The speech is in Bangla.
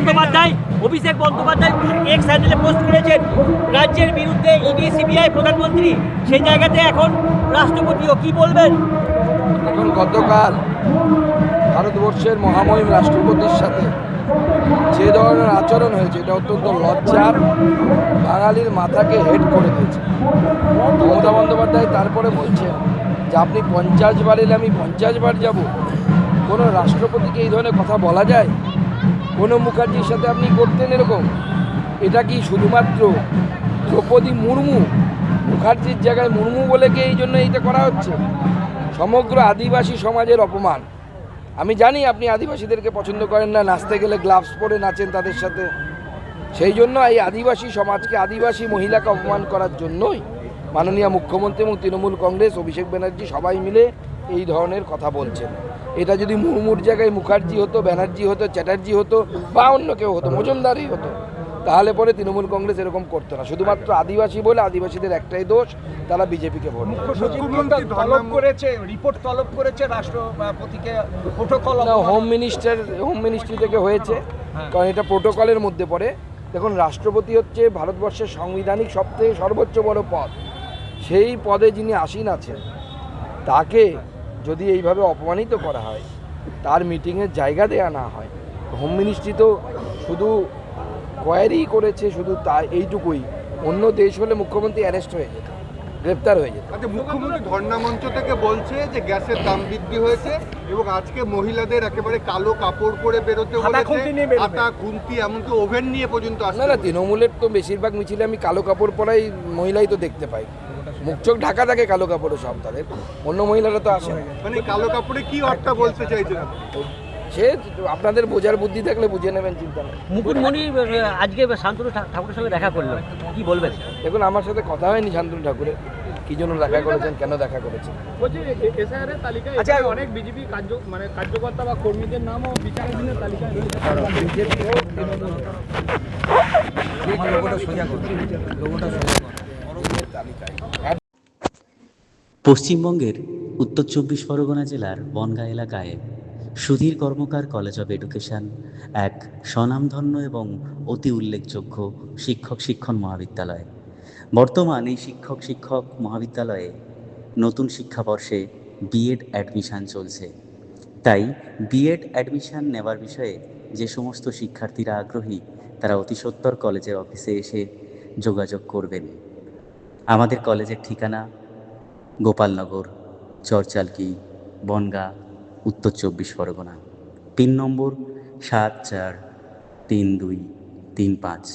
বন্দ্যোপাধ্যায় এক্স হ্যান্ডেলে পোস্ট করেছেন রাজ্যের বিরুদ্ধে ইডি সিবিআই প্রধানমন্ত্রী, সেই জায়গাতে এখন রাষ্ট্রপতিও, কি বলবেন? এখন গতকাল ভারতবর্ষের মহামহিম রাষ্ট্রপতির সাথে যে ধরনের আচরণ হয়েছে এটা অত্যন্ত লজ্জার, বাঙালির মাথাকে হেড করে দিয়েছে। মমতা বন্দ্যোপাধ্যায় তারপরে বলছেন যে আপনি 50 বার এলে আমি 50 বার যাব। কোনো রাষ্ট্রপতিকে এই ধরনের কথা বলা যায়? কোনো মুখার্জির সাথে আপনি করতেন এরকম? এটা কি শুধুমাত্র দ্রৌপদী মুর্মু, মুখার্জির জায়গায় মুর্মু বলে কি এই জন্য এইটা করা হচ্ছে? সমগ্র আদিবাসী সমাজের অপমান। আমি জানি আপনি আদিবাসীদেরকে পছন্দ করেন না, নাচতে গেলে গ্লাভস পরে নাচেন তাদের সাথে। সেই জন্য এই আদিবাসী সমাজকে, আদিবাসী মহিলাকে অপমান করার জন্যই মাননীয় মুখ্যমন্ত্রী এবং তৃণমূল কংগ্রেস, অভিষেক ব্যানার্জি সবাই মিলে এই ধরনের কথা বলছেন। এটা যদি মুর্মুর জায়গায় মুখার্জি হতো, ব্যানার্জি হতো, চ্যাটার্জি হতো বা অন্য কেউ হতো, মজুমদারই হতো, তাহলে পরে তৃণমূল কংগ্রেস এরকম করতো না। শুধুমাত্র আদিবাসী বলে আদিবাসীদের একটাই দোষ, তারা বিজেপিকে ভোট দেয়। রিপোর্ট তলব করেছে রাষ্ট্রপতিকে, প্রোটোকল হোম মিনিস্ট্রি থেকে হয়েছে, কারণ এটা প্রোটোকলের মধ্যে পড়ে। দেখুন, রাষ্ট্রপতি হচ্ছে ভারতবর্ষের সাংবিধানিক সবথেকে সর্বোচ্চ বড় পদ। সেই পদে যিনি আসীন আছেন, তাকে যদি এইভাবে অপমানিত করা হয়, তার মিটিংয়ের জায়গা দেয়া না হয়, হোম মিনিস্ট্রি তো শুধু কোয়ারি করেছে, শুধু তা এইটুকুই। অন্য দেশ হলে মুখ্যমন্ত্রী অ্যারেস্ট হয়ে যেত, গ্রেপ্তার হয়ে যেত। আচ্ছা, মুখ্যমন্ত্রী ধর্ণা মঞ্চ থেকে বলছে যে গ্যাসের দাম বৃদ্ধি হয়েছে এবং আজকে মহিলাদের একেবারে কালো কাপড় পরে বেরোতে বলেছে, আটা খুন্তি এমনকি ওভেন নিয়ে পর্যন্ত আসছে। না, তৃণমূলের তো বেশিরভাগ মিছিলে আমি কালো কাপড় পরাই মহিলাই তো দেখতে পাই। মুখ চোখ ঢাকা থাকে কালো কাপড়ে সব তাদের, অন্য মহিলারা তো আসে না। মানে কালো কাপড়ে কি অর্থ বলতে চাইছেন? সে আপনাদের বোঝার বুদ্ধি থাকলে বুঝে নেবেন, চিন্তা নেই। মুকুটমণি আজকে শান্তনু ঠাকুরের সঙ্গে দেখা করলো, কি বলবেন? দেখুন, আমার সাথে কথা হয়নি শান্তনু ঠাকুরের, কি জন্য দেখা করেছেন, কেন দেখা করেছেন। আচ্ছা, অনেক বিজেপি কার্যকর্তা বা কর্মীদের নামও বিচারাধীনের তালিকায় পশ্চিমবঙ্গের উত্তর 24 পরগনা জেলার বনগাঁ এলাকায় সুধীর কর্মকার কলেজ অব এডুকেশন এক স্বনামধন্য এবং অতি উল্লেখযোগ্য শিক্ষণ মহাবিদ্যালয়। বর্তমান এই শিক্ষক মহাবিদ্যালয়ে নতুন শিক্ষাবর্ষে বিএড অ্যাডমিশান চলছে। তাই বিএড অ্যাডমিশান নেওয়ার বিষয়ে যে সমস্ত শিক্ষার্থীরা আগ্রহী, তারা অতি সত্বর কলেজের অফিসে এসে যোগাযোগ করবেন। আমাদের কলেজের ঠিকানা গোপালনগর, চরচালকি, বনগাঁ, উত্তর 24 পরগনা। পিন নম্বর 743235।